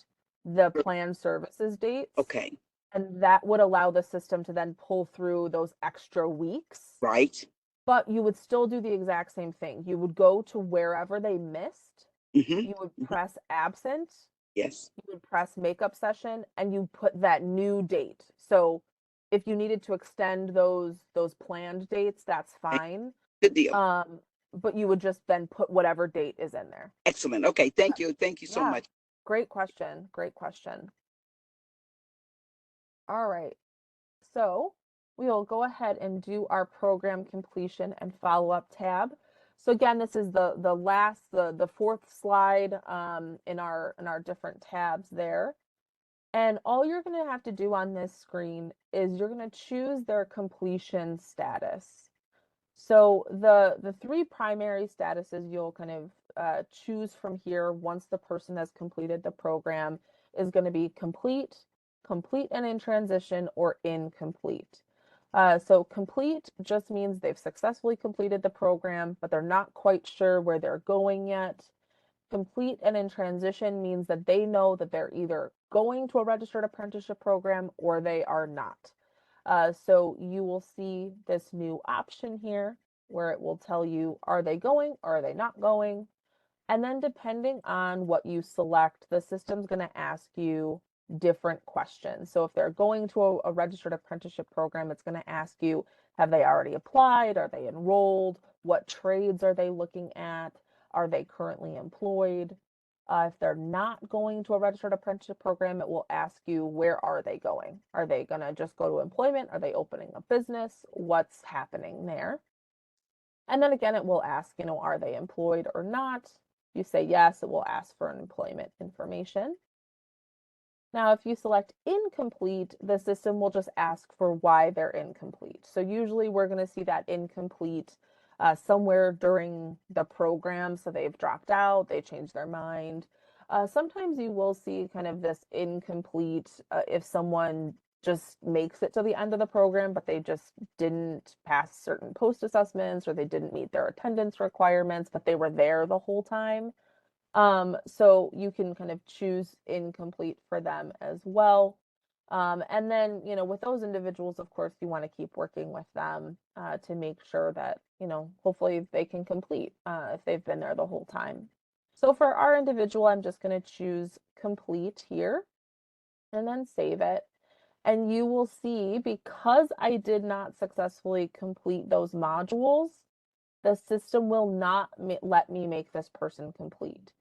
the planned services dates, Okay. and that would allow the system to then pull through those extra weeks. Right. But you would still do the exact same thing. You would go to wherever they missed, Mm-hmm. you would Mm-hmm. press absent, Yes. you would press makeup session, and you put that new date. So if you needed to extend those planned dates, that's fine. Good deal. Um, but you would just then put whatever date is in there. Excellent. Okay. Thank you. Thank you so Yeah. much. Great question. Great question. All right. So we will go ahead and do our program completion and follow-up tab. So again, this is the fourth slide in our different tabs there. And all you're going to have to do on this screen is you're going to choose their completion status. So the three primary statuses you'll kind of choose from here once the person has completed the program is going to be complete, complete and in transition, or incomplete. So complete just means they've successfully completed the program, but they're not quite sure where they're going yet. Complete and in transition means that they know that they're either going to a registered apprenticeship program or they are not. So you will see this new option here where it will tell you, are they going or are they not going? And then depending on what you select, the system's going to ask you different questions. So if they're going to a registered apprenticeship program, it's going to ask you, have they already applied? Are they enrolled? What trades are they looking at? Are they currently employed? If they're not going to a registered apprenticeship program, it will ask you, where are they going? Are they going to just go to employment? Are they opening a business? What's happening there? And then again, it will ask, are they employed or not? If you say yes, it will ask for employment information. Now, if you select incomplete, the system will just ask for why they're incomplete. So usually we're going to see that incomplete somewhere during the program. So they've dropped out, they changed their mind. Sometimes you will see kind of this incomplete if someone just makes it to the end of the program, but they just didn't pass certain post assessments or they didn't meet their attendance requirements, but they were there the whole time. So you can kind of choose incomplete for them as well. And then, with those individuals, of course, you want to keep working with them to make sure that, hopefully they can complete if they've been there the whole time. So for our individual, I'm just going to choose complete here and then save it. And you will see, because I did not successfully complete those modules, the system will not let me make this person complete.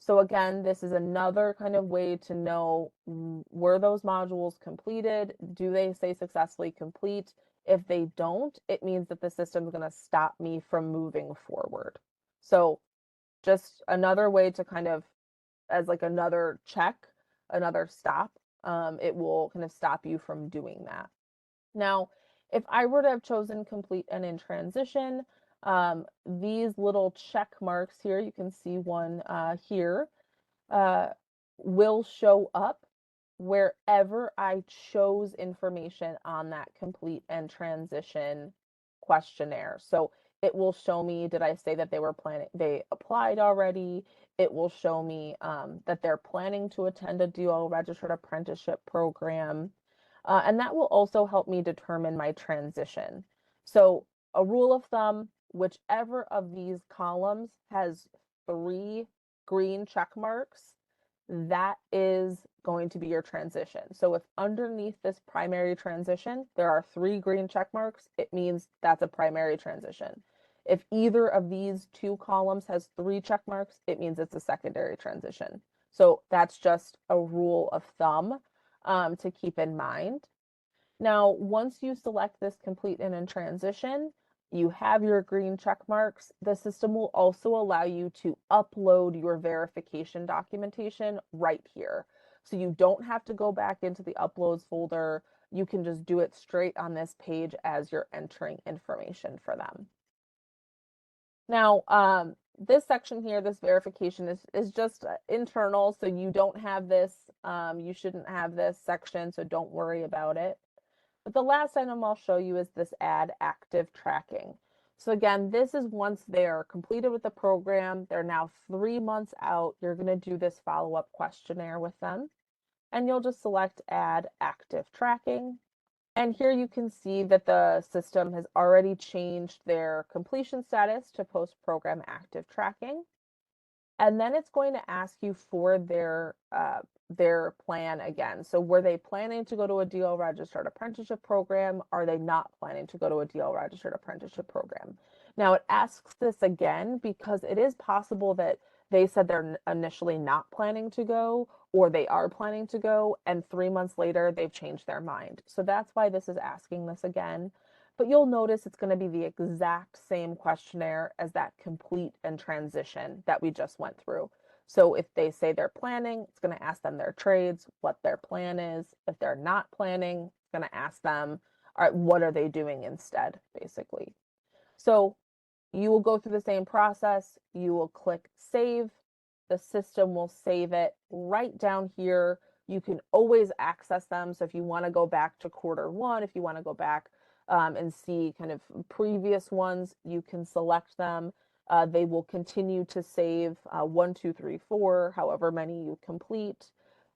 So again, this is another kind of way to know, were those modules completed? Do they say successfully complete? If they don't, it means that the system is going to stop me from moving forward. So just another way to kind of, as like another check, another stop, it will kind of stop you from doing that. Now, if I were to have chosen complete and in transition, these little check marks here, you can see one here, will show up wherever I chose information on that complete and transition questionnaire. So it will show me, did I say that they applied already? It will show me that they're planning to attend a dual registered apprenticeship program. And that will also help me determine my transition. So a rule of thumb, whichever of these columns has 3 green check marks, that is going to be your transition. So if underneath this primary transition, there are 3 green check marks, it means that's a primary transition. If either of these 2 columns has 3 check marks, it means it's a secondary transition. So that's just a rule of thumb to keep in mind. Now, once you select this complete and in transition, you have your green check marks. The system will also allow you to upload your verification documentation right here. So you don't have to go back into the uploads folder. You can just do it straight on this page as you're entering information for them. Now, this section here, this verification is just internal, so you don't have this, you shouldn't have this section, so don't worry about it. But the last item I'll show you is this add active tracking. So again, this is once they're completed with the program, they're now 3 months out, you're going to do this follow-up questionnaire with them. And you'll just select add active tracking. And here you can see that the system has already changed their completion status to post-program active tracking. And then it's going to ask you for their plan again. So were they planning to go to a DO registered apprenticeship program? Are they not planning to go to a DO registered apprenticeship program? Now it asks this again because it is possible that they said they're initially not planning to go, or they are planning to go, and 3 months later they've changed their mind. So that's why this is asking this again. but you'll notice it's going to be the exact same questionnaire as that complete and transition that we just went through. So if they say they're planning, it's going to ask them their trades, what their plan is. If they're not planning, it's going to ask them, all right, what are they doing instead, basically. So you will go through the same process. You will click save. The system will save it right down here. You can always access them. So if you want to go back to Q1, if you want to go back and see kind of previous ones, you can select them. They will continue to save 1, 2, 3, 4, however many you complete.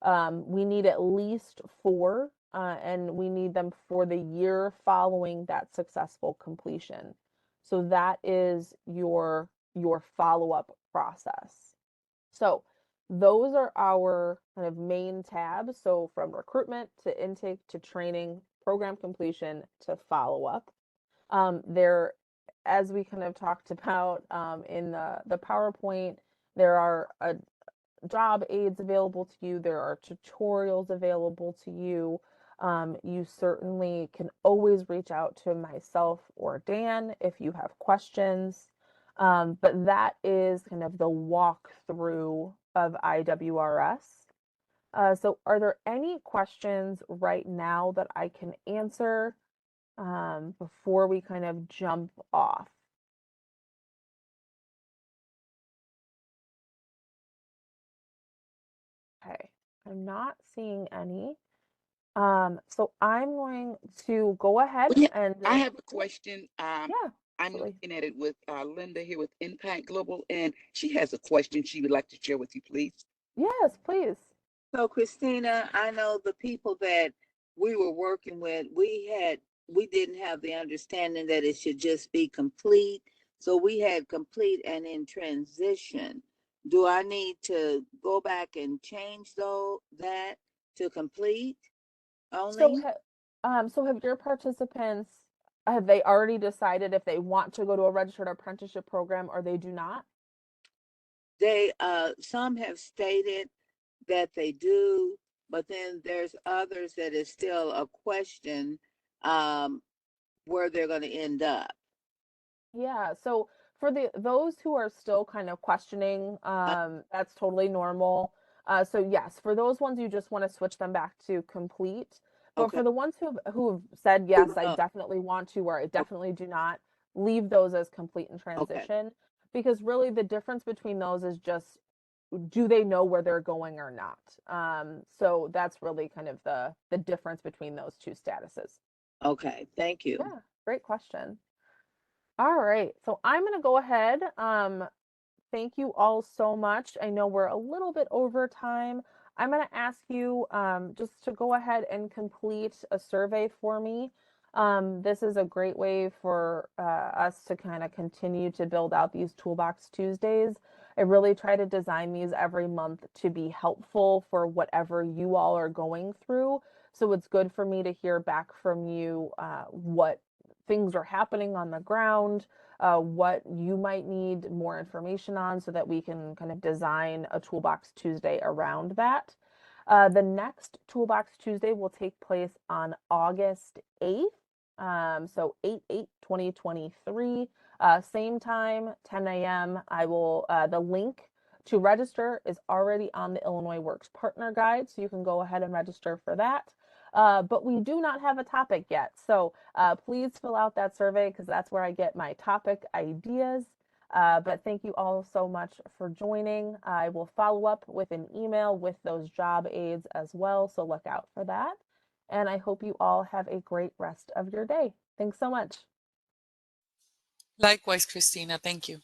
We need at least 4, and we need them for the year following that successful completion. So that is your follow-up process. So those are our kind of main tabs. So from recruitment to intake to training, program completion to follow-up. There, as we kind of talked about in the PowerPoint, there are job aids available to you. There are tutorials available to you. You certainly can always reach out to myself or Dan if you have questions. But that is kind of the walkthrough of IWRS. So are there any questions right now that I can answer before we kind of jump off? Okay, I'm not seeing any. So I'm going to go ahead Well, yeah, and I have a question. yeah, I'm absolutely. looking at it with Linda here with Impact Global, and she has a question she would like to share with you, please. Yes, please. So Christina, I know the people that we were working with, we didn't have the understanding that it should just be complete. So we had complete and in transition. Do I need to go back and change that to complete So, only? so have your participants, have they already decided if they want to go to a registered apprenticeship program or they do not? They some have stated that they do, but then there's others that is still a question where they're going to end up. Yeah, so for those who are still kind of questioning, that's totally normal. So yes, for those ones you just want to switch them back to complete. But Okay. for the ones who've said yes, I Uh, definitely want to, or I okay. definitely do not, leave those as complete and Okay. transition. Because really the difference between those is just do they know where they're going or not? So that's really kind of the difference between those two statuses. Okay. Thank you. Yeah, great question. All right, so I'm going to go ahead. Thank you all so much. I know we're a little bit over time. I'm going to ask you just to go ahead and complete a survey for me. This is a great way for us to kind of continue to build out these Toolbox Tuesdays. I really try to design these every month to be helpful for whatever you all are going through. So it's good for me to hear back from you what things are happening on the ground, what you might need more information on so that we can kind of design a Toolbox Tuesday around that. The next Toolbox Tuesday will take place on August 8th. So 8/8/2023, same time, 10 a.m. I will, the link to register is already on the Illinois Works Partner Guide, so you can go ahead and register for that. But we do not have a topic yet. So please fill out that survey because that's where I get my topic ideas. But thank you all so much for joining. I will follow up with an email with those job aids as well. So look out for that. And I hope you all have a great rest of your day. Thanks so much. Likewise, Christina. Thank you.